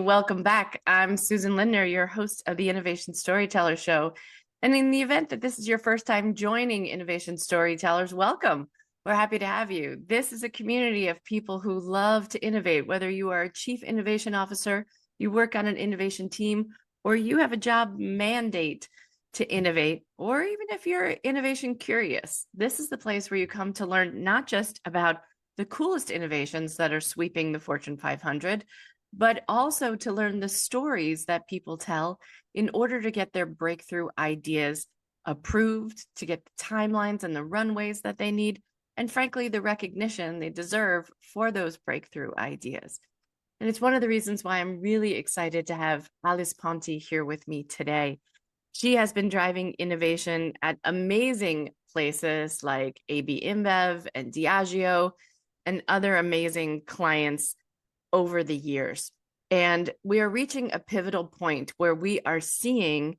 Welcome back. I'm Susan Lindner, your host of the Innovation Storytellers Show. And in the event that this is your first time joining Innovation Storytellers, welcome. We're happy to have you. This is a community of people who love to innovate, whether you are a chief innovation officer, you work on an innovation team, or you have a job mandate to innovate, or even if you're innovation curious. This is the place where you come to learn not just about the coolest innovations that are sweeping the Fortune 500, but also to learn the stories that people tell in order to get their breakthrough ideas approved, to get the timelines and the runways that they need, and frankly, the recognition they deserve for those breakthrough ideas. And it's one of the reasons why I'm really excited to have Alice Ponti here with me today. She has been driving innovation at amazing places like AB InBev and Diageo and other amazing clients over the years. And we are reaching a pivotal point where we are seeing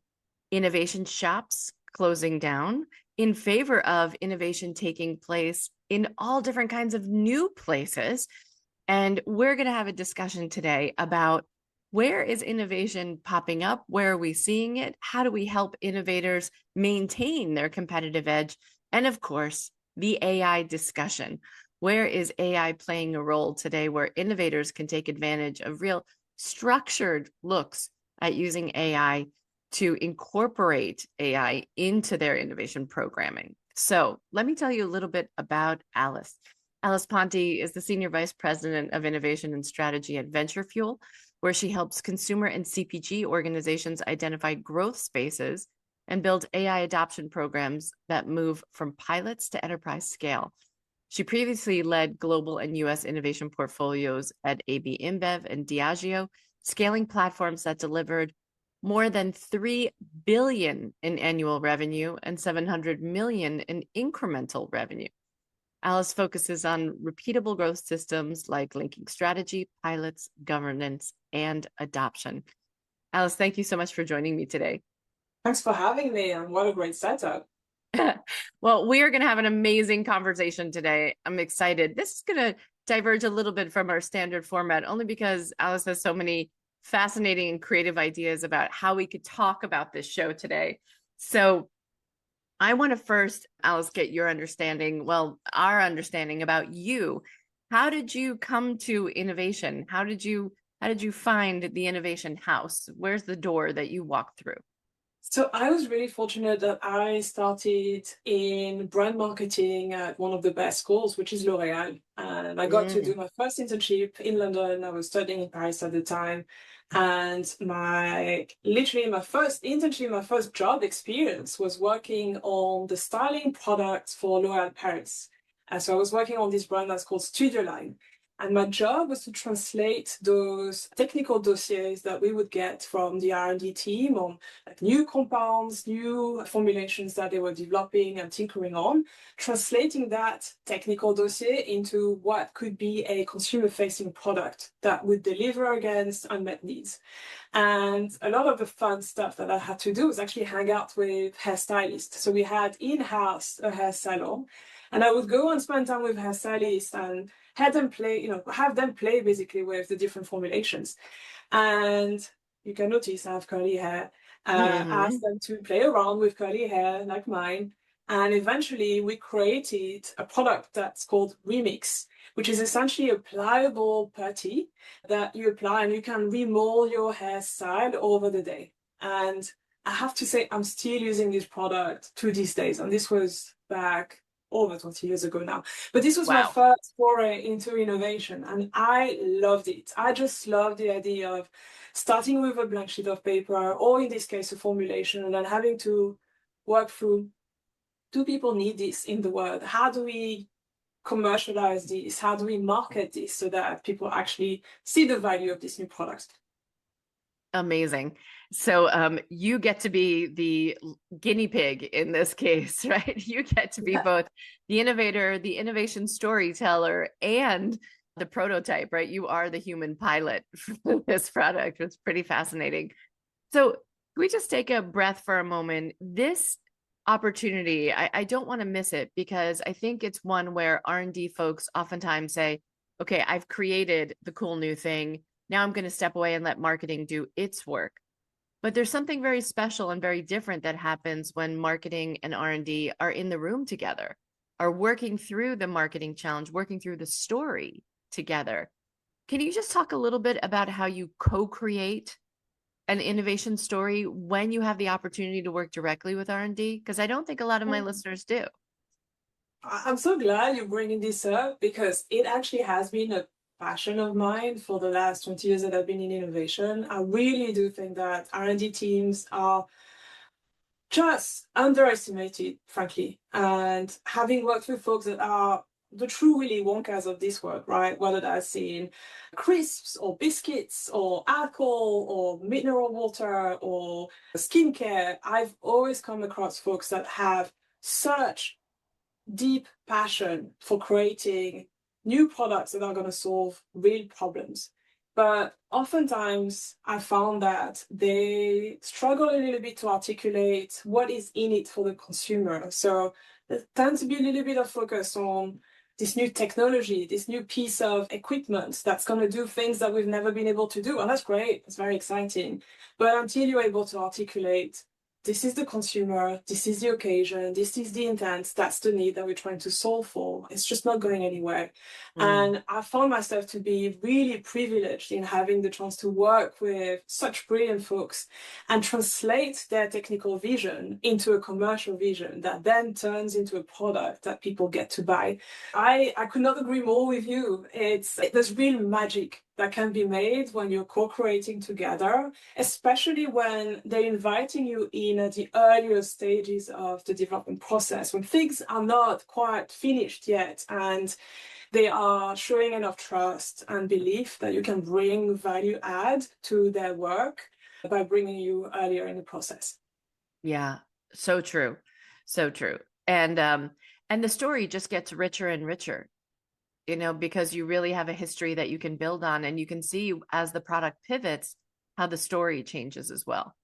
innovation shops closing down in favor of innovation taking place in all different kinds of new places. And we're going to have a discussion today about where is innovation popping up? Where are we seeing it? How do we help innovators maintain their competitive edge? And of course, the AI discussion. Where is AI playing a role today where innovators can take advantage of real structured looks at using AI to incorporate AI into their innovation programming? So let me tell you a little bit about Alice. Alice Ponti is the Senior Vice President of Innovation and Strategy at VentureFuel, where she helps consumer and CPG organizations identify growth spaces and build AI adoption programs that move from pilots to enterprise scale. She previously led global and U.S. innovation portfolios at AB InBev and Diageo, scaling platforms that delivered more than $3 billion in annual revenue and $700 million in incremental revenue. Alice focuses on repeatable growth systems like linking strategy, pilots, governance, and adoption. Alice, thank you so much for joining me today. Thanks for having me, and what a great setup. Well, we are going to have an amazing conversation today. I'm excited. This is going to diverge a little bit from our standard format, only because Alice has so many fascinating and creative ideas about how we could talk about this show today. So I want to first, Alice, get your understanding, well, our understanding about you. How did you come to innovation? How did you find the innovation house? Where's the door that you walked through? So I was really fortunate that I started in brand marketing at one of the best schools, which is L'Oréal. And I got to do my first internship in London. I was studying in Paris at the time. And my first internship, my first job experience was working on the styling products for L'Oréal Paris. And so I was working on this brand that's called Studio Line. And my job was to translate those technical dossiers that we would get from the R&D team on like new compounds, new formulations that they were developing and tinkering on, translating that technical dossier into what could be a consumer-facing product that would deliver against unmet needs. And a lot of the fun stuff that I had to do was actually hang out with hairstylists. So we had in-house a hair salon, and I would go and spend time with hairstylists and have them play basically with the different formulations. And you can notice I have curly hair. Ask them to play around with curly hair like mine. And eventually we created a product that's called Remix, which is essentially a pliable putty that you apply and you can remold your hairstyle over the day. And I have to say, I'm still using this product to these days. And this was back over 20 years ago now. But this was my first foray into innovation, and I loved it. I just loved the idea of starting with a blank sheet of paper, or in this case, a formulation, and then having to work through, do people need this in the world? How do we commercialize this? How do we market this so that people actually see the value of this new product? Amazing. So you get to be the guinea pig in this case, right? You get to be both the innovator, the innovation storyteller, and the prototype, right? You are the human pilot for this product. It's pretty fascinating. So can we just take a breath for a moment? This opportunity, I don't want to miss it, because I think it's one where R&D folks oftentimes say, okay, I've created the cool new thing. Now I'm going to step away and let marketing do its work. But there's something very special and very different that happens when marketing and R&D are in the room together, are working through the marketing challenge, working through the story together. Can you just talk a little bit about how you co-create an innovation story when you have the opportunity to work directly with R&D? Because I don't think a lot of my listeners do. I'm so glad you're bringing this up because it actually has been a passion of mine for the last 20 years that I've been in innovation. I really do think that R&D teams are just underestimated, frankly. And having worked with folks that are the true Willy Wonkas of this work, right? Whether that's in crisps or biscuits or alcohol or mineral water or skincare, I've always come across folks that have such deep passion for creating new products that are going to solve real problems. But oftentimes I found that they struggle a little bit to articulate what is in it for the consumer. So there tends to be a little bit of focus on this new technology, this new piece of equipment that's going to do things that we've never been able to do. And that's great. It's very exciting. But until you're able to articulate, this is the consumer, this is the occasion, this is the intent, that's the need that we're trying to solve for, it's just not going anywhere. And I found myself to be really privileged in having the chance to work with such brilliant folks and translate their technical vision into a commercial vision that then turns into a product that people get to buy. I could not agree more with you. There's real magic that can be made when you're co-creating together, especially when they're inviting you in at the earlier stages of the development process, when things are not quite finished yet, and they are showing enough trust and belief that you can bring value add to their work by bringing you earlier in the process. Yeah, so true. So true. And the story just gets richer and richer, because you really have a history that you can build on, and you can see as the product pivots how the story changes as well.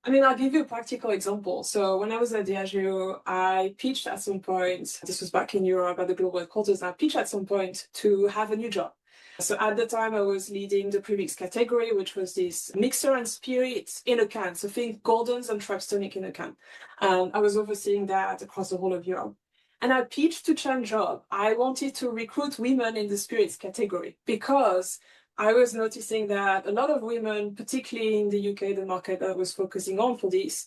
I mean, I'll give you a practical example. So when I was at Diageo, I pitched at some point, this was back in Europe at the global headquarters, I pitched at some point to have a new job. So at the time I was leading the premix category, which was this mixer and spirits in a can. So think Gordon's and Trapp's Tonic in a can. I was overseeing that across the whole of Europe. And I pitched to change job. I wanted to recruit women in the spirits category because I was noticing that a lot of women, particularly in the UK, the market that I was focusing on for this,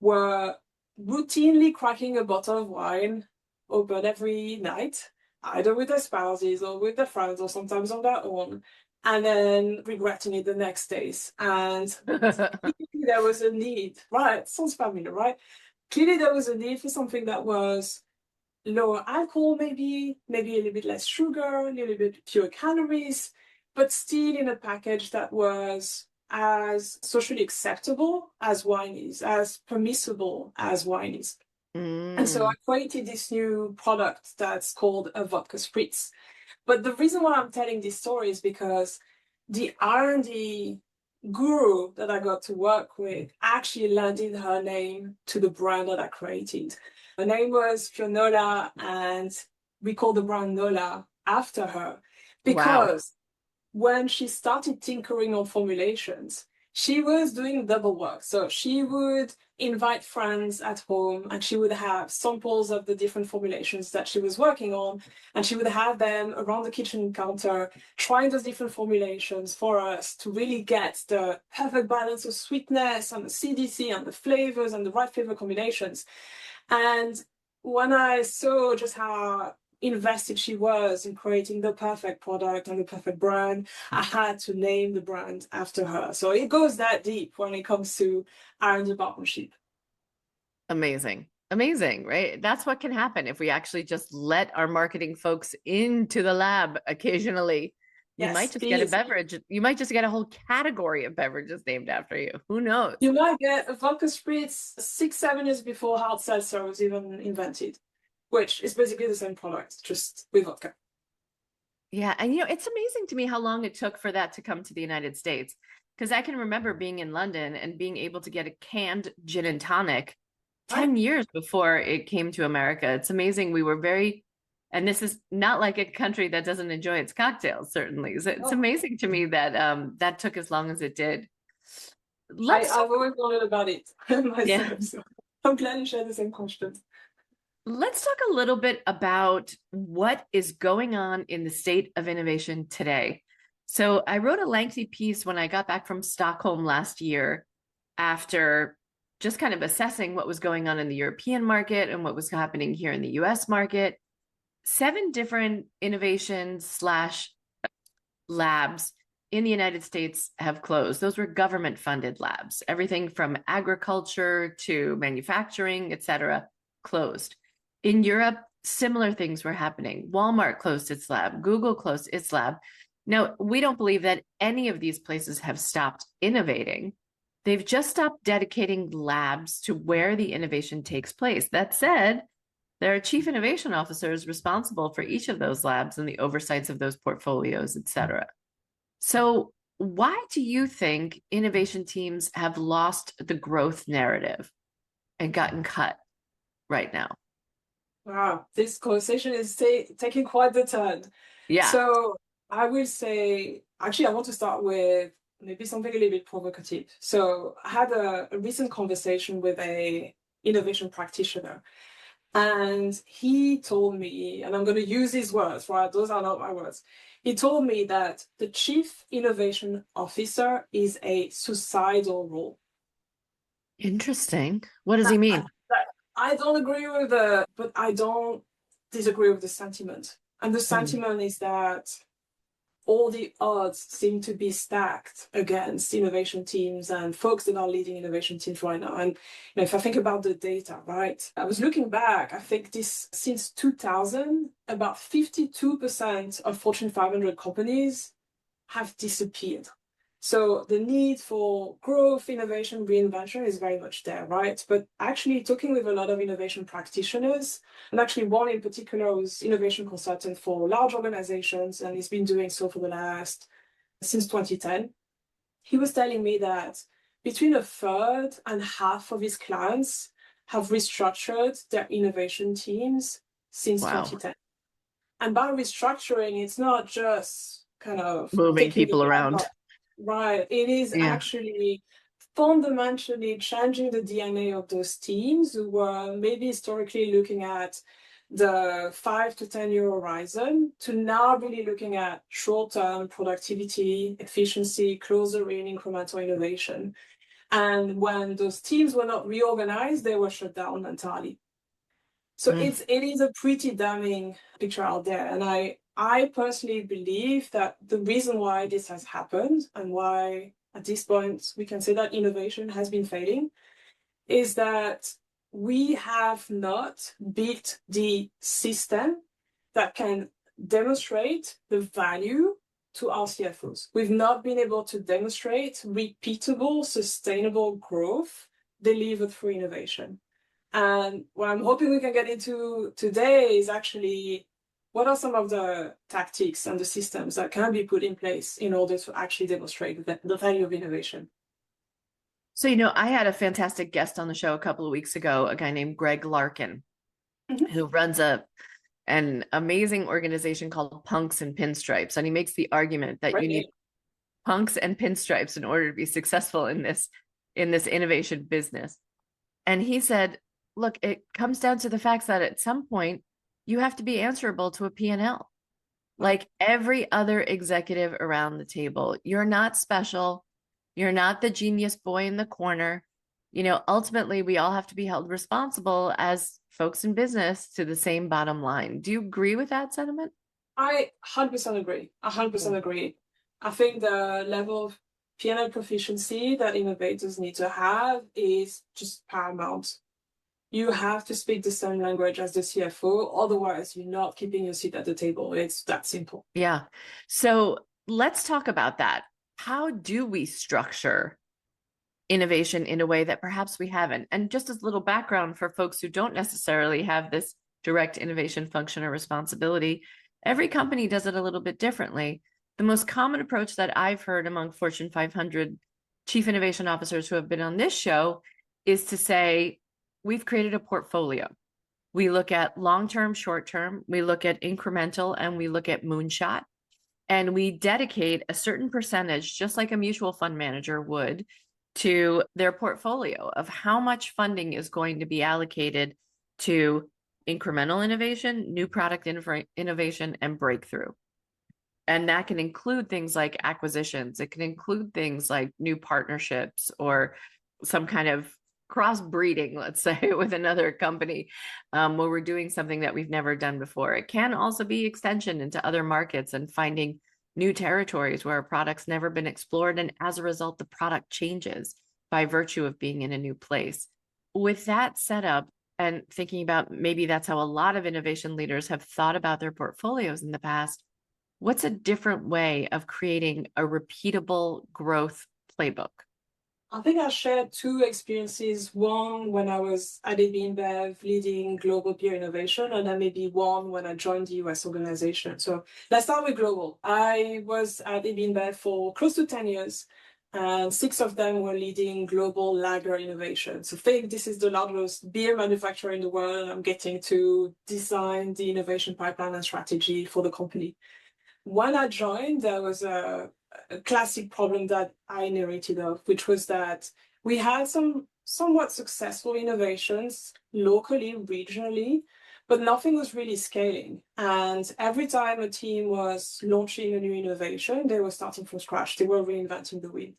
were routinely cracking a bottle of wine open every night, either with their spouses or with their friends or sometimes on their own, and then regretting it the next days. And there was a need, right? Sounds familiar, right? Clearly there was a need for something that was lower alcohol, maybe a little bit less sugar, a little bit fewer calories, but still in a package that was as socially acceptable as wine is, as permissible as wine is. And so I created this new product that's called a vodka spritz. But the reason why I'm telling this story is because the R&D guru that I got to work with actually landed her name to the brand that I created. Her name was Fionola, and we called the brand Nola after her because when she started tinkering on formulations, she was doing double work. So she would invite friends at home and she would have samples of the different formulations that she was working on, and she would have them around the kitchen counter trying those different formulations for us to really get the perfect balance of sweetness and the CDC and the flavors and the right flavor combinations. And when I saw just how invested she was in creating the perfect product and the perfect brand, I had to name the brand after her. So it goes that deep when it comes to R&D partnership. Amazing. Amazing, right? That's what can happen if we actually just let our marketing folks into the lab occasionally. You might just get a beverage. You might just get a whole category of beverages named after you. Who knows? You might get a vodka spritz 6-7 years before hard seltzer was even invented, which is basically the same product, just with vodka. Yeah. And, it's amazing to me how long it took for that to come to the United States. Because I can remember being in London and being able to get a canned gin and tonic 10 years before it came to America. It's amazing. We were very And this is not like a country that doesn't enjoy its cocktails, certainly. So it's Oh, amazing to me that that took as long as it did. I, Let's I've always wondered about it yeah, myself, so I'm glad you share the same question. let's talk a little bit about what is going on in the state of innovation today. So I wrote a lengthy piece when I got back from Stockholm last year after just kind of assessing what was going on in the European market and what was happening here in the US market. 7 different innovations slash labs in the United States have closed. Those were government funded labs, everything from agriculture to manufacturing, et cetera, closed. In Europe, similar things were happening. Walmart closed its lab, Google closed its lab. Now, we don't believe that any of these places have stopped innovating. They've just stopped dedicating labs to where the innovation takes place. That said, there are chief innovation officers responsible for each of those labs and the oversights of those portfolios, et cetera. So, why do you think innovation teams have lost the growth narrative and gotten cut right now? Wow, this conversation is taking quite the turn. Yeah. So I will say, actually, I want to start with maybe something a little bit provocative. So I had a recent conversation with a innovation practitioner, and he told me, and I'm going to use his words, right? Those are not my words. He told me that the chief innovation officer is a suicidal role. Interesting. What does he mean? I don't agree with but I don't disagree with the sentiment. And the sentiment is that all the odds seem to be stacked against innovation teams and folks that are leading innovation teams right now. And if I think about the data, right, I was looking back, I think this since 2000, about 52% of Fortune 500 companies have disappeared. So the need for growth, innovation, reinvention is very much there, right? But actually talking with a lot of innovation practitioners, and actually one in particular who's innovation consultant for large organizations, and he's been doing so for since 2010, he was telling me that between a third and half of his clients have restructured their innovation teams since 2010. And by restructuring, it's not just kind of Moving taking people around. right. It is actually fundamentally changing the DNA of those teams who were maybe historically looking at the 5 to 10 year horizon to now really looking at short-term productivity, efficiency, closer in incremental innovation. And when those teams were not reorganized, they were shut down entirely. So it is a pretty damning picture out there. And I personally believe that the reason why this has happened and why at this point we can say that innovation has been failing is that we have not built the system that can demonstrate the value to our CFOs. We've not been able to demonstrate repeatable, sustainable growth delivered through innovation. And what I'm hoping we can get into today is actually what are some of the tactics and the systems that can be put in place in order to actually demonstrate the value of innovation. So, I had a fantastic guest on the show a couple of weeks ago, a guy named Greg Larkin, who runs an amazing organization called Punks and Pinstripes. And he makes the argument that you need punks and pinstripes in order to be successful in this innovation business. And he said, look, it comes down to the fact that at some point you have to be answerable to a P&L. Like every other executive around the table. You're not special. You're not the genius boy in the corner. Ultimately, we all have to be held responsible as folks in business to the same bottom line. Do you agree with that sentiment? I 100% agree. 100% agree. I think the level of P&L proficiency that innovators need to have is just paramount. You have to speak the same language as the CFO, otherwise you're not keeping your seat at the table. It's that simple. Yeah. So let's talk about that. How do we structure innovation in a way that perhaps we haven't? And just as a little background for folks who don't necessarily have this direct innovation function or responsibility, every company does it a little bit differently. The most common approach that I've heard among Fortune 500 chief innovation officers who have been on this show is to say, we've created a portfolio. We look at long-term, short-term, we look at incremental, and we look at moonshot. And we dedicate a certain percentage, just like a mutual fund manager would, to their portfolio of how much funding is going to be allocated to incremental innovation, new product innovation, and breakthrough. And that can include things like acquisitions. It can include things like new partnerships or some kind of crossbreeding, let's say, with another company, where we're doing something that we've never done before. It can also be extension into other markets and finding new territories where a product's never been explored. And as a result, the product changes by virtue of being in a new place. With that setup, and thinking about maybe that's how a lot of innovation leaders have thought about their portfolios in the past, what's a different way of creating a repeatable growth playbook? I think I shared two experiences. One when I was at InBev leading global beer innovation, and then maybe one when I joined the US organization. So let's start with global. I was at InBev for close to 10 years, and 6 of them were leading global lager innovation. So think this is the largest beer manufacturer in the world. I'm getting to design the innovation pipeline and strategy for the company. When I joined, there was a classic problem that I narrated of, which was that we had some somewhat successful innovations locally, regionally, but nothing was really scaling. And every time a team was launching a new innovation, they were starting from scratch. They were reinventing the wheel.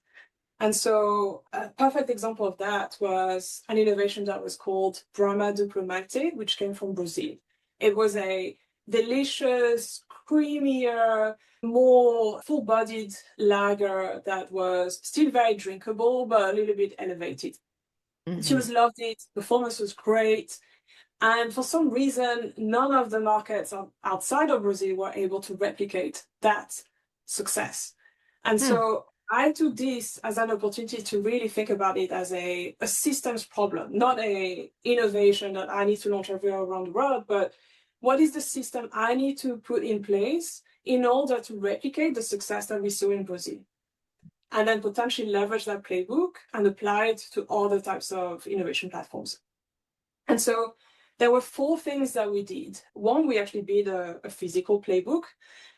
And so a perfect example of that was an innovation that was called Brahma Duplo Malte, which came from Brazil. It was a delicious, creamier, more full-bodied lager that was still very drinkable, but a little bit elevated. Consumers loved it. Performance was great. And for some reason, none of the markets outside of Brazil were able to replicate that success. And so I took this as an opportunity to really think about it as a systems problem, not a innovation that I need to launch everywhere around the world, but what is the system I need to put in place in order to replicate the success that we saw in Brazil? And then potentially leverage that playbook and apply it to other types of innovation platforms. And so there were 4 things that we did. One, we actually built a physical playbook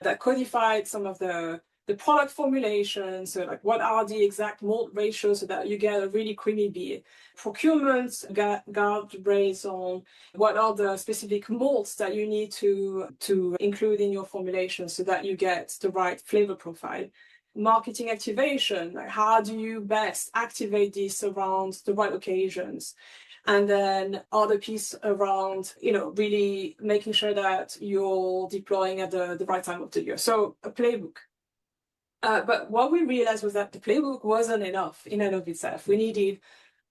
that codified some of the product formulations, so like what are the exact malt ratios so that you get a really creamy beer. Procurement guardrails on what are the specific malts that you need to include in your formulation so that you get the right flavor profile. Marketing activation, like how do you best activate this around the right occasions? And then other piece around, really making sure that you're deploying at the right time of the year. So a playbook. But what we realized was that the playbook wasn't enough in and of itself. We needed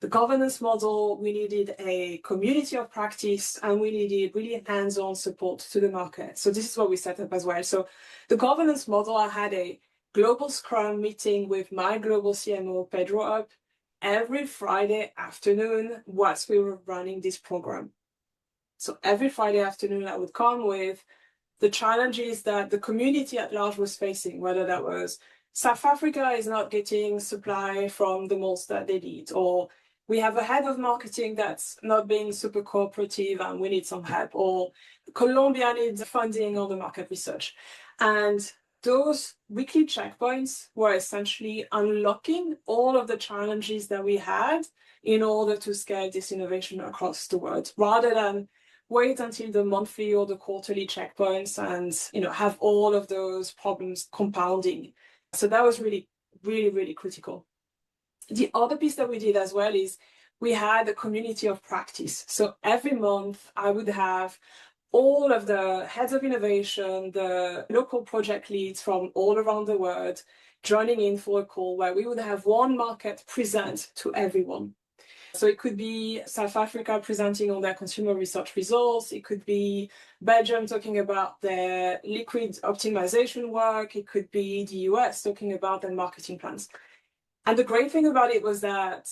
the governance model, we needed a community of practice, and we needed really hands-on support to the market. So this is what we set up as well. So the governance model, I had a global Scrum meeting with my global CMO, Pedro, up every Friday afternoon whilst we were running this program. So every Friday afternoon, I would come with the challenges that the community at large was facing, whether that was South Africa is not getting supply from the malts that they need, or we have a head of marketing that's not being super cooperative and we need some help, or Colombia needs funding on the market research. And those weekly checkpoints were essentially unlocking all of the challenges that we had in order to scale this innovation across the world, rather than wait until the monthly or the quarterly checkpoints and have all of those problems compounding. So that was really, really, really critical. The other piece that we did as well is we had a community of practice. So every month I would have all of the heads of innovation, the local project leads from all around the world joining in for a call where we would have one market present to everyone. So it could be South Africa presenting on their consumer research results. It could be Belgium talking about their liquid optimization work. It could be the US talking about their marketing plans. And the great thing about it was that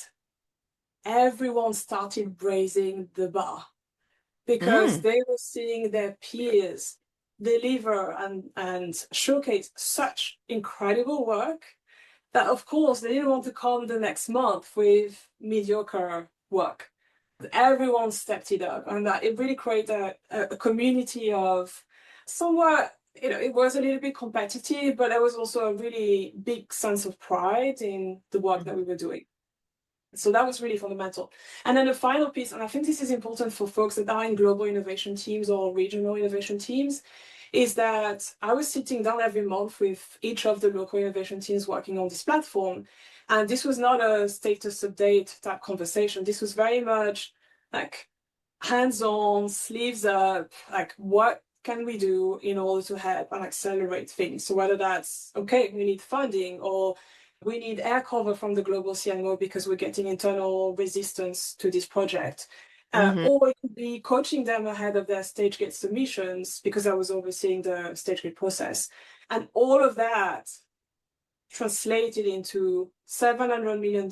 everyone started raising the bar because they were seeing their peers deliver and showcase such incredible work that, of course, they didn't want to come the next month with mediocre work. everyone stepped it up, and that it really created a community of somewhat, it was a little bit competitive, but there was also a really big sense of pride in the work that we were doing. So that was really fundamental. And then the final piece, and I think this is important for folks that are in global innovation teams or regional innovation teams, is that I was sitting down every month with each of the local innovation teams working on this platform. And this was not a status update type conversation. This was very much like hands-on, sleeves up, like what can we do in order to help and accelerate things? So whether that's, okay, we need funding, or we need air cover from the global CMO because we're getting internal resistance to this project. Or it could be coaching them ahead of their stage gate submissions, because I was overseeing the stage gate process. And all of that translated into $700 million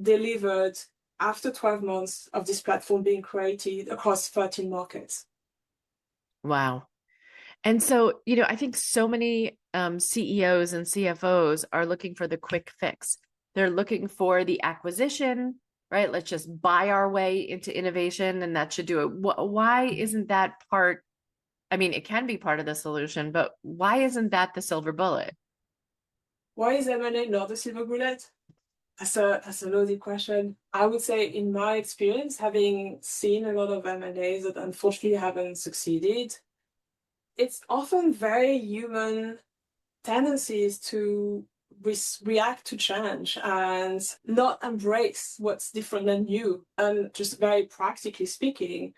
delivered after 12 months of this platform being created across 13 markets. Wow. And so, I think so many CEOs and CFOs are looking for the quick fix. They're looking for the acquisition, right? Let's just buy our way into innovation and that should do it. Why isn't that part? I mean, it can be part of the solution, but why isn't that the silver bullet? Why is M&A not the silver bullet? That's a loaded question. I would say, in my experience, having seen a lot of M&As that unfortunately haven't succeeded, it's often very human tendencies to react to change and not embrace what's different than you. And just very practically speaking,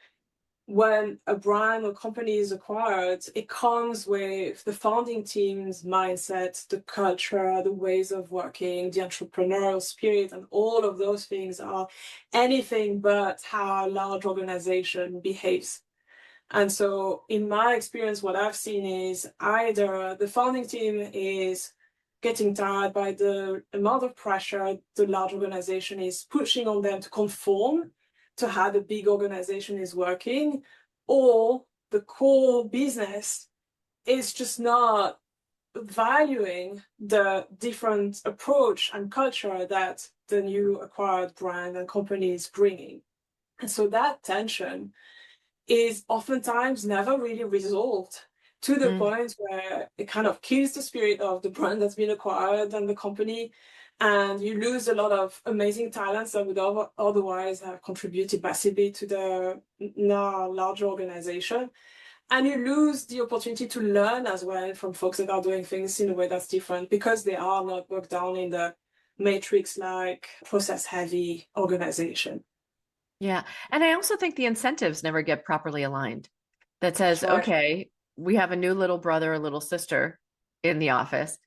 when a brand or company is acquired, it comes with the founding team's mindset, the culture, the ways of working, the entrepreneurial spirit, and all of those things are anything but how a large organization behaves. And so in my experience, what I've seen is either the founding team is getting tired by the amount of pressure the large organization is pushing on them to conform to how the big organization is working, or the core business is just not valuing the different approach and culture that the new acquired brand and company is bringing. And so that tension is oftentimes never really resolved, to the point where it kind of kills the spirit of the brand that's been acquired and the company, and you lose a lot of amazing talents that would otherwise have contributed massively to the now larger organization. And you lose the opportunity to learn as well from folks that are doing things in a way that's different, because they are not bogged down in the matrix-like, process-heavy organization. Yeah. And I also think the incentives never get properly aligned. That says, Right. okay, we have a new little brother or little sister in the office.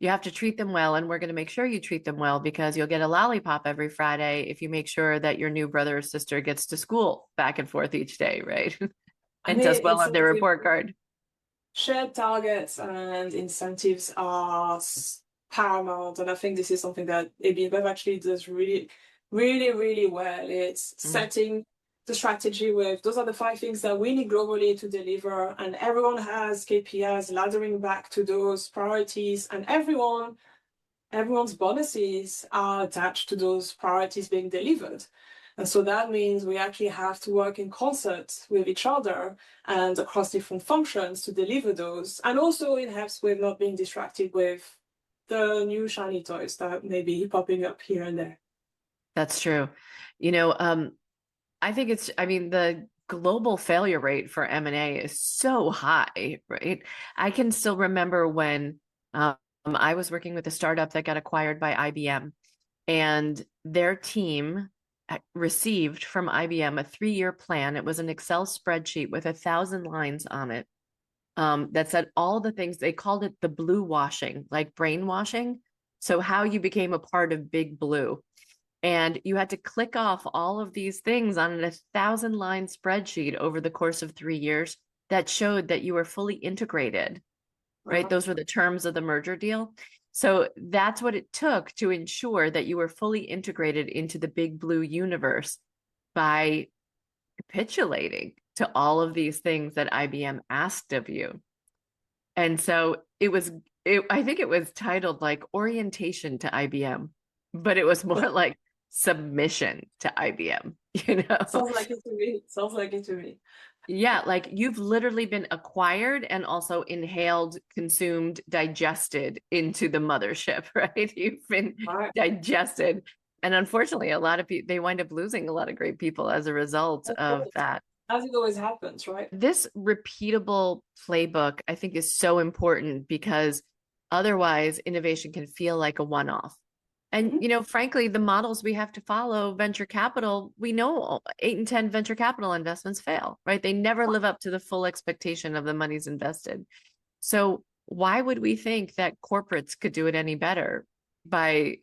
You have to treat them well, and we're going to make sure you treat them well, because you'll get a lollipop every Friday if you make sure that your new brother or sister gets to school back and forth each day, right? I And mean, does well it's on their report card. shared targets and incentives are paramount. And I think this is something that InBev actually does really, really, really well. It's setting the strategy with, those are the 5 things that we need globally to deliver. And everyone has KPIs laddering back to those priorities, and everyone's bonuses are attached to those priorities being delivered. And so that means we actually have to work in concert with each other and across different functions to deliver those. And also it helps with not being distracted with the new shiny toys that may be popping up here and there. That's true. I think the global failure rate for M&A is so high, right? I can still remember when I was working with a startup that got acquired by IBM, and their team received from IBM a 3-year plan. It was an Excel spreadsheet with 1,000 lines on it, that said all the things. They called it the blue washing, like brainwashing. So how you became a part of Big Blue. And you had to click off all of these things on a 1,000-line spreadsheet over the course of 3 years that showed that you were fully integrated, right? Those were the terms of the merger deal. So that's what it took to ensure that you were fully integrated into the Big Blue universe, by capitulating to all of these things that IBM asked of you. And so I think it was titled like Orientation to IBM, but it was more like submission to IBM. you know? Sounds like it to me. Sounds like it to me. Yeah, like you've literally been acquired and also inhaled, consumed, digested into the mothership, right? You've been All right. digested. And unfortunately, a lot of people, they wind up losing a lot of great people as a result Of of course. that. As it always happens, right? This repeatable playbook, I think, is so important because otherwise innovation can feel like a one-off. And, Mhm. frankly, the models we have to follow, venture capital, we know 8 and 10 venture capital investments fail, right? They never live up to the full expectation of the monies invested. So why would we think that corporates could do it any better by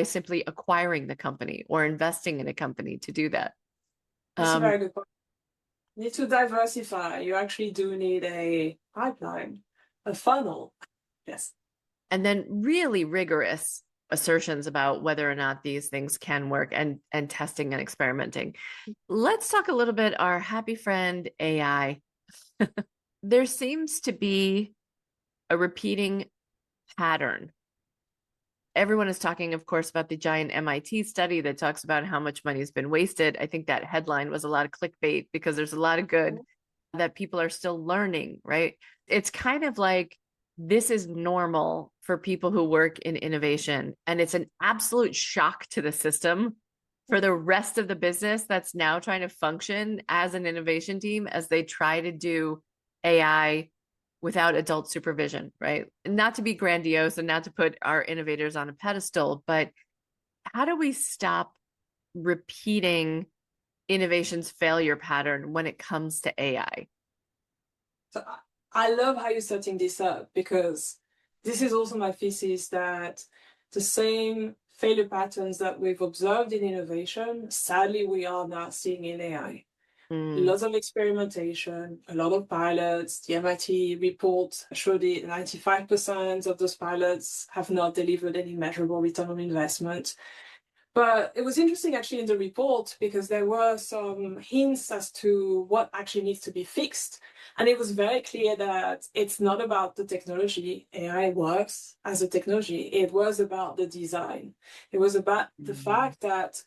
simply acquiring the company or investing in a company to do that? That's a Um, very good point. You need to diversify. You actually do need a pipeline, a funnel. Yes. and then really rigorous assertions about whether or not these things can work and testing and experimenting. Let's talk a little bit our happy friend AI. There seems to be a repeating pattern. Everyone is talking, of course, about the giant MIT study that talks about how much money has been wasted. I think that headline was a lot of clickbait because there's a lot of good that people are still learning, right? It's kind of like this is normal for people who work in innovation, and it's an absolute shock to the system for the rest of the business that's now trying to function as an innovation team as they try to do AI without adult supervision, right? Not to be grandiose and not to put our innovators on a pedestal, but how do we stop repeating innovation's failure pattern when it comes to AI? So I love how you're setting this up because this is also my thesis that the same failure patterns that we've observed in innovation, sadly, we are now seeing in AI. Mm, Lots of experimentation, a lot of pilots. The MIT report showed that 95% of those pilots have not delivered any measurable return on investment. But it was interesting actually in the report because there were some hints as to what actually needs to be fixed. And it was very clear that it's not about the technology. AI works as a technology. It was about the design. It was about the fact that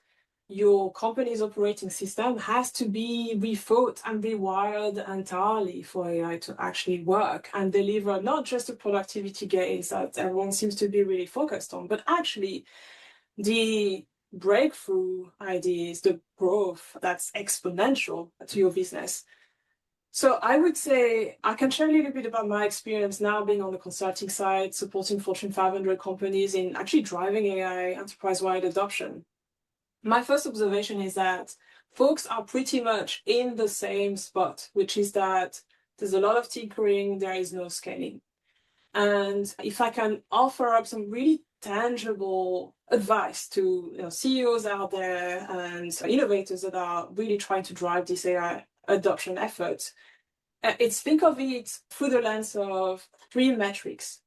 your company's operating system has to be rethought and rewired entirely for AI to actually work and deliver not just the productivity gains that everyone seems to be really focused on, but actually the breakthrough ideas, the growth that's exponential to your business. So I would say I can share a little bit about my experience now being on the consulting side, supporting Fortune 500 companies in actually driving AI enterprise-wide adoption. My first observation is that folks are pretty much in the same spot, which is that there's a lot of tinkering, there is no scaling. And if I can offer up some really tangible advice to CEOs out there and innovators that are really trying to drive this AI adoption effort, it's think of it through the lens of three metrics.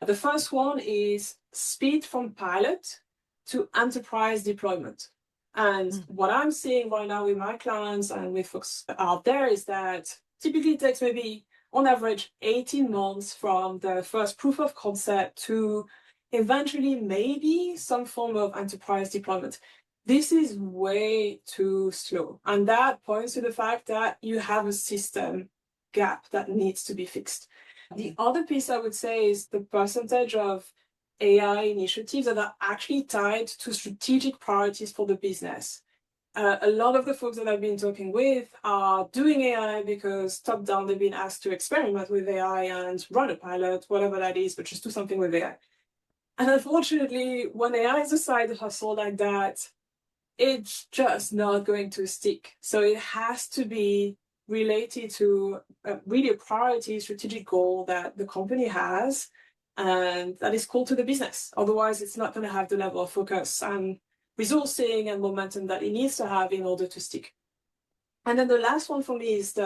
The first one is speed from pilot to enterprise deployment. And what I'm seeing right now with my clients and with folks out there is that typically it takes maybe on average 18 months from the first proof of concept to eventually maybe some form of enterprise deployment. This is way too slow. And that points to the fact that you have a system gap that needs to be fixed. The other piece I would say is the percentage of AI initiatives that are actually tied to strategic priorities for the business. A lot of the folks that I've been talking with are doing AI because top down they've been asked to experiment with AI and run a pilot, whatever that is, but just do something with AI. And unfortunately, when AI is a side hustle like that, it's just not going to stick. So it has to be related to really a priority strategic goal that the company has and that is called to the business. Otherwise, it's not going to have the level of focus and resourcing and momentum that it needs to have in order to stick. And then the last one for me is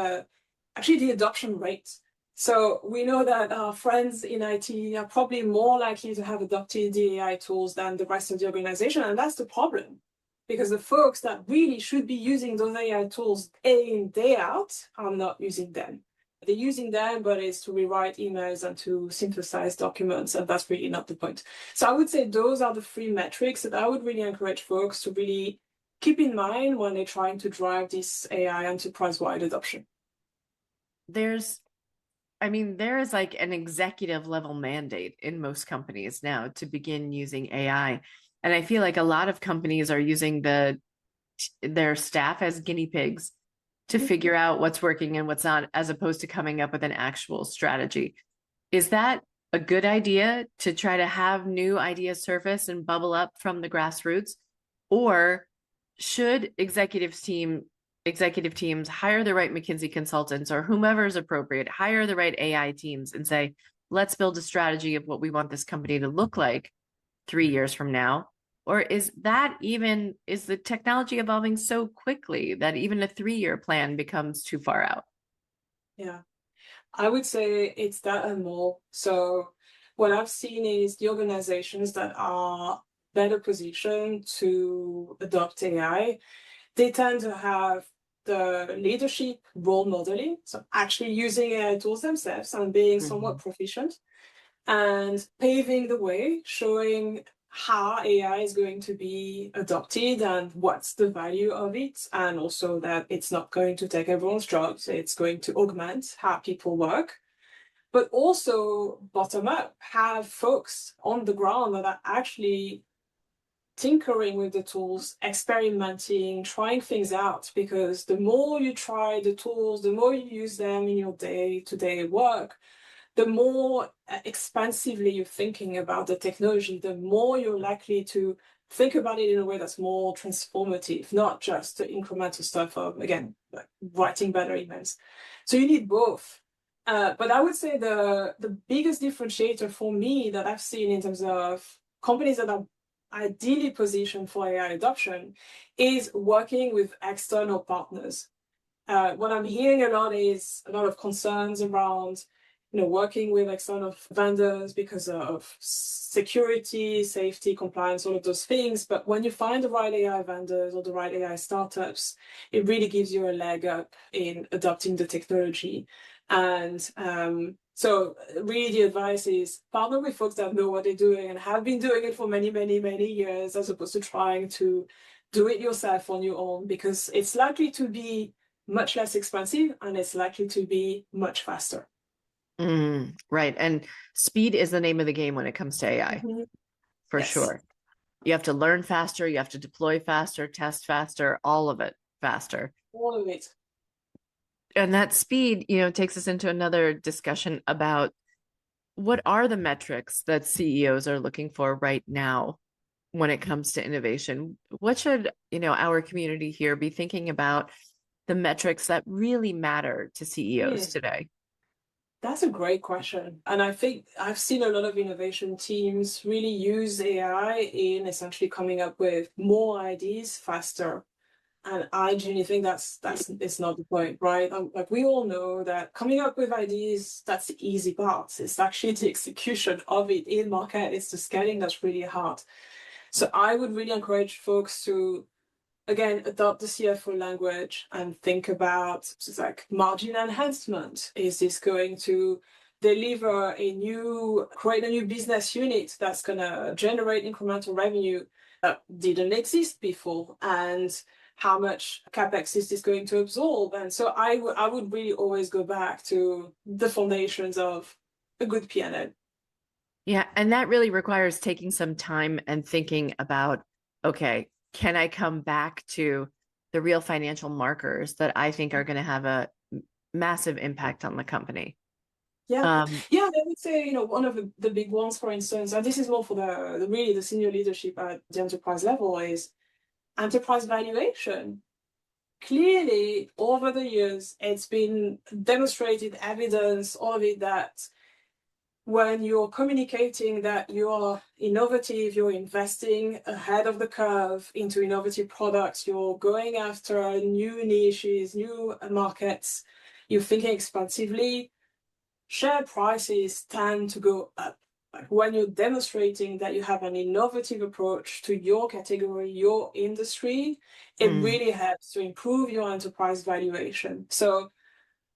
actually the adoption rate. So we know that our friends in IT are probably more likely to have adopted the AI tools than the rest of the organization, and that's the problem. Because the folks that really should be using those AI tools day in, day out are not using them. They're using them, but it's to rewrite emails and to synthesize documents, and that's really not the point. So I would say those are the three metrics that I would really encourage folks to really keep in mind when they're trying to drive this AI enterprise-wide adoption? There is like an executive level mandate in most companies now to begin using AI. And I feel like a lot of companies are using their staff as guinea pigs to Mhm. figure out what's working and what's not, as opposed to coming up with an actual strategy. Is that a good idea to try to have new ideas surface and bubble up from the grassroots? Or should executive teams hire the right McKinsey consultants or whomever is appropriate, hire the right AI teams and say, let's build a strategy of what we want this company to look like 3 years from now? Or is the technology evolving so quickly that even a 3-year plan becomes too far out? Yeah. I would say it's that and more. So what I've seen is the organizations that are better positioned to adopt AI, they tend to have the leadership role modeling, so actually using AI tools themselves and being somewhat Mhm. proficient and paving the way, showing how AI is going to be adopted and what's the value of it, and also that it's not going to take everyone's jobs, it's going to augment how people work. But also bottom up, have folks on the ground that are actually tinkering with the tools, experimenting, trying things out, because the more you try the tools, the more you use them in your day-to-day work, the more expansively you're thinking about the technology, the more you're likely to think about it in a way that's more transformative, not just the incremental stuff of, again, like writing better emails. So you need both. But I would say the biggest differentiator for me that I've seen in terms of companies that are ideally positioned for AI adoption is working with external partners. What I'm hearing a lot is a lot of concerns around, working with external vendors because of security, safety, compliance, all of those things. But when you find the right AI vendors or the right AI startups, it really gives you a leg up in adopting the technology. And so really the advice is partner with folks that know what they're doing and have been doing it for many, many, many years, as opposed to trying to do it yourself on your own, because it's likely to be much less expensive and it's likely to be much faster. Right. And speed is the name of the game when it comes to AI, Mm-hmm. for Yes, sure. You have to learn faster, you have to deploy faster, test faster, all of it faster. all of it. And that speed, takes us into another discussion about what are the metrics that CEOs are looking for right now when it comes to innovation? What should, our community here be thinking about the metrics that really matter to CEOs Mm, today? that's a great question. And I think I've seen a lot of innovation teams really use AI in essentially coming up with more ideas faster. And I genuinely think that's it's not the point, right? Like we all know that coming up with ideas, that's the easy part. It's actually the execution of it in market. It's the scaling that's really hard. So I would really encourage folks to, again, adopt the CFO language and think about like margin enhancement. Is this going to create a new business unit that's going to generate incremental revenue that didn't exist before? And how much capex is this going to absorb? And so I would really always go back to the foundations of a good P&L. Yeah, and that really requires taking some time and thinking about, okay, can I come back to the real financial markers that I think are going to have a massive impact on the company? Yeah, Um, yeah, I would say, one of the big ones, for instance, and this is more for the really the senior leadership at the enterprise level, is enterprise valuation. Clearly, over the years, it's been demonstrated evidence of it that when you're communicating that you're innovative, you're investing ahead of the curve into innovative products, you're going after new niches, new markets, you're thinking expansively, share prices tend to go up. Like when you're demonstrating that you have an innovative approach to your category, your industry, it mm, really helps to improve your enterprise valuation. So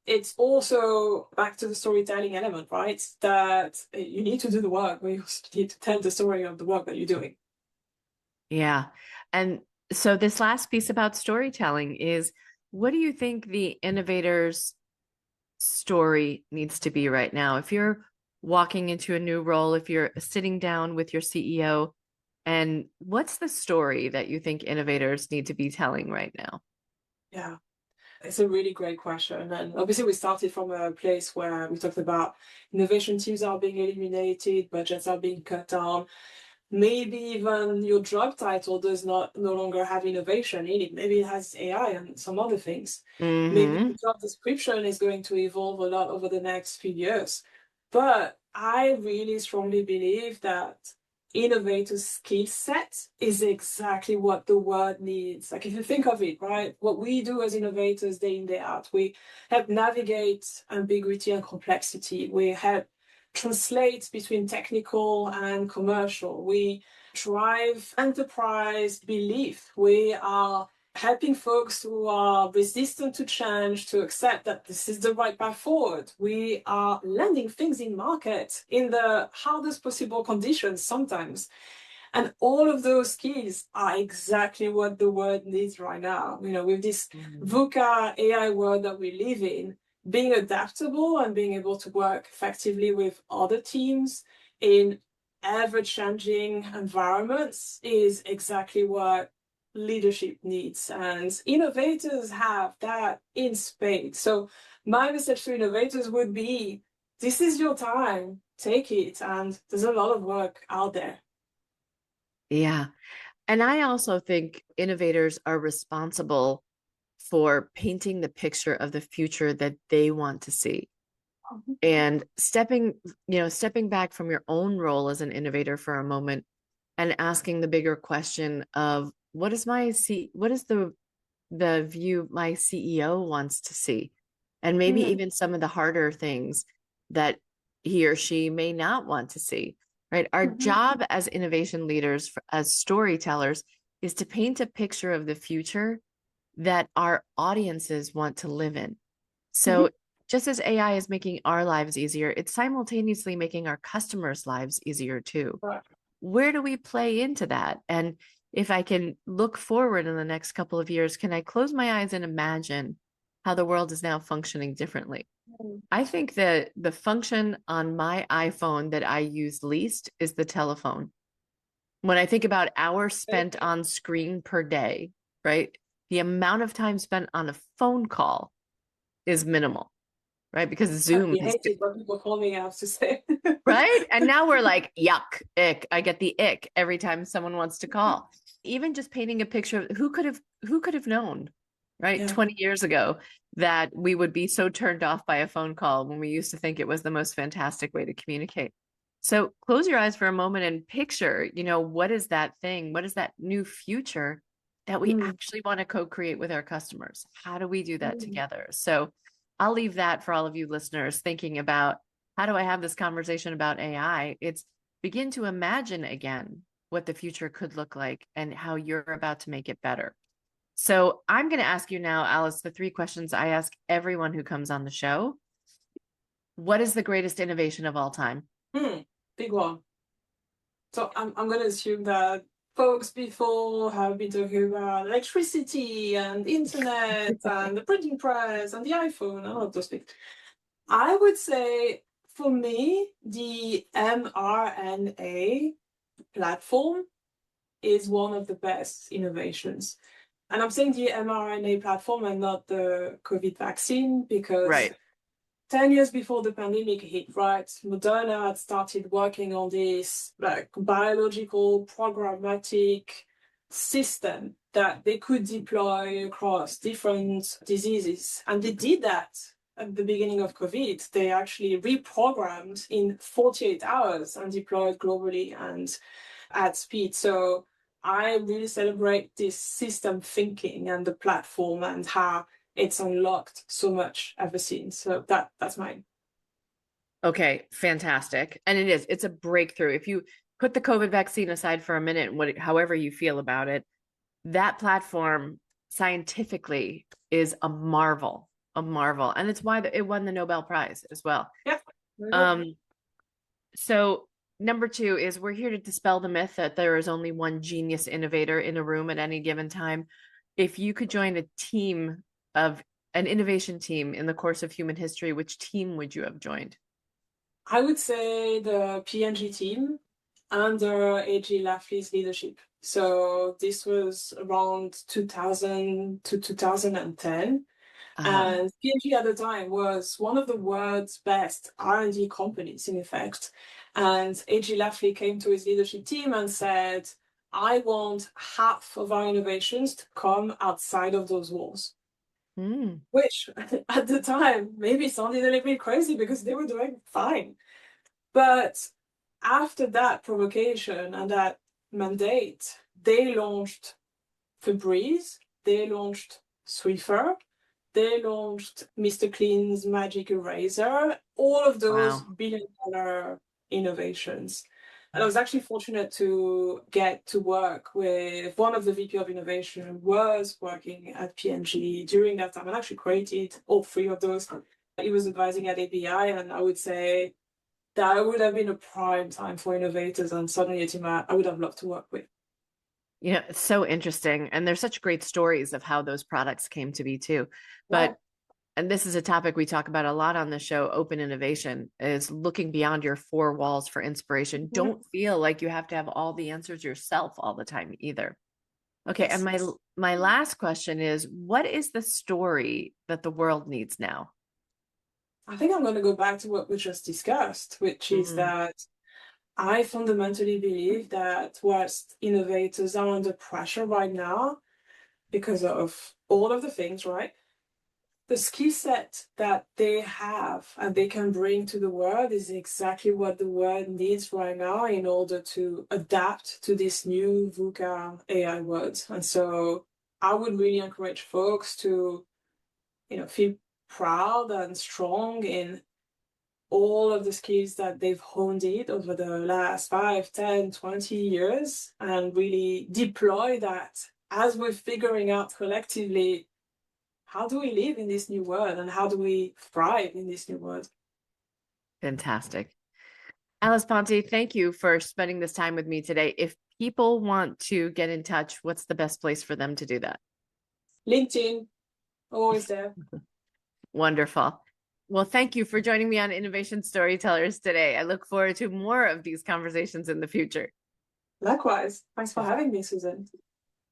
it's also back to the storytelling element, right? That you need to do the work, but you also need to tell the story of the work that you're doing. yeah. And So this last piece about storytelling is, what do you think the innovator's story needs to be right now? If you're walking into a new role, if you're sitting down with your CEO, and what's the story that you think innovators need to be telling right now? Yeah, it's a really great question. And obviously, we started from a place where we talked about innovation teams are being eliminated, budgets are being cut down. Maybe even your job title does not no longer have innovation in it. Maybe it has AI and some other things. Maybe Mm-hmm. the job description is going to evolve a lot over the next few years. But I really strongly believe that innovators' skill set is exactly what the world needs. Like if you think of it, right? What we do as innovators day in, day out, we help navigate ambiguity and complexity. We help translate between technical and commercial. We drive enterprise belief. We are helping folks who are resistant to change to accept that this is the right path forward. We are landing things in market in the hardest possible conditions sometimes. And all of those skills are exactly what the world needs right now. You know, with this VUCA AI world that we live in, being adaptable and being able to work effectively with other teams in ever-changing environments is exactly what leadership needs. And innovators have that in spades. So my message to innovators would be, this is your time, take it. And there's a lot of work out there. Yeah. And I also think innovators are responsible for painting the picture of the future that they want to see. And stepping back from your own role as an innovator for a moment and asking the bigger question of what is the view my CEO wants to see? And maybe Mhm. even some of the harder things that he or she may not want to see, right? Our Mhm. job as innovation leaders, as storytellers, is to paint a picture of the future that our audiences want to live in. Mhm. So just as AI is making our lives easier, it's simultaneously making our customers' lives easier too. Right. Where do we play into that? And if I can look forward in the next couple of years, can I close my eyes and imagine how the world is now functioning differently? Mm. I think that the function on my iPhone that I use least is the telephone. When I think about hours spent on screen per day, right? The amount of time spent on a phone call is minimal, right? Because I Zoom is, hate it when people call me, I have to say. right? And now we're like, yuck, ick. I get the ick every time someone wants to call. Even just painting a picture of who could have known, right? Yeah. 20 years ago that we would be so turned off by a phone call when we used to think it was the most fantastic way to communicate. So close your eyes for a moment and picture, what is that thing? What is that new future that we Mm. actually want to co-create with our customers? How do we do that Mm. together? So I'll leave that for all of you listeners thinking about, how do I have this conversation about AI? It's begin to imagine again what the future could look like and how you're about to make it better. So I'm going to ask you now, Alice, the three questions I ask everyone who comes on the show. What is the greatest innovation of all time? Big one. So I'm going to assume that folks before have been talking about electricity and internet and the printing press and the iPhone and all of those things. I would say for me, the mRNA platform is one of the best innovations. And I'm saying the mRNA platform and not the COVID vaccine because Right. 10 years before the pandemic hit, right, Moderna had started working on this like biological programmatic system that they could deploy across different diseases. And they did that at the beginning of COVID. They actually reprogrammed in 48 hours and deployed globally and at speed. So I really celebrate this system thinking and the platform and how it's unlocked so much ever since. So that's mine. Okay, fantastic. And it's a breakthrough. If you put the COVID vaccine aside for a minute, however you feel about it, that platform scientifically is a marvel, a marvel. And it's why it won the Nobel Prize as well. Yeah. Um, so number two is we're here to dispel the myth that there is only one genius innovator in a room at any given time. If you could join a team of an innovation team in the course of human history, which team would you have joined? I would say the P&G team under A.G. Lafley's leadership. So this was around 2000 to 2010. Uh-huh. And P&G at the time was one of the world's best R&D companies, in effect. And A.G. Lafley came to his leadership team and said, I want half of our innovations to come outside of those walls. Mm. Which at the time maybe sounded a little bit crazy because they were doing fine. But after that provocation and that mandate, they launched Febreze, they launched Swiffer, they launched Mr. Clean's Magic Eraser, all of those Wow. billion-dollar innovations. And I was actually fortunate to get to work with one of the VP of Innovation who was working at P&G during that time and actually created all three of those. He was advising at ABI, and I would say that would have been a prime time for innovators and suddenly a team I would have loved to work with. You know, it's so interesting. And there's such great stories of how those products came to be too. Yeah. But, and this is a topic we talk about a lot on the show, open innovation is looking beyond your four walls for inspiration. Mhm. Don't feel like you have to have all the answers yourself all the time either. Okay, and Yes. my last question is, what is the story that the world needs now? I think I'm going to go back to what we just discussed, which is Mm, that I fundamentally believe that whilst innovators are under pressure right now because of all of the things, right? The skill set that they have and they can bring to the world is exactly what the world needs right now in order to adapt to this new VUCA AI world. And so I would really encourage folks to, feel proud and strong in all of the skills that they've honed it over the last 5, 10, 20 years and really deploy that as we're figuring out collectively how do we live in this new world and how do we thrive in this new world. fantastic. Alice Ponti, thank you for spending this time with me today. If people want to get in touch, what's the best place for them to do that? LinkedIn, always there. Wonderful. Well, thank you for joining me on Innovation Storytellers today. I look forward to more of these conversations in the future. Likewise. Thanks for having me, Susan.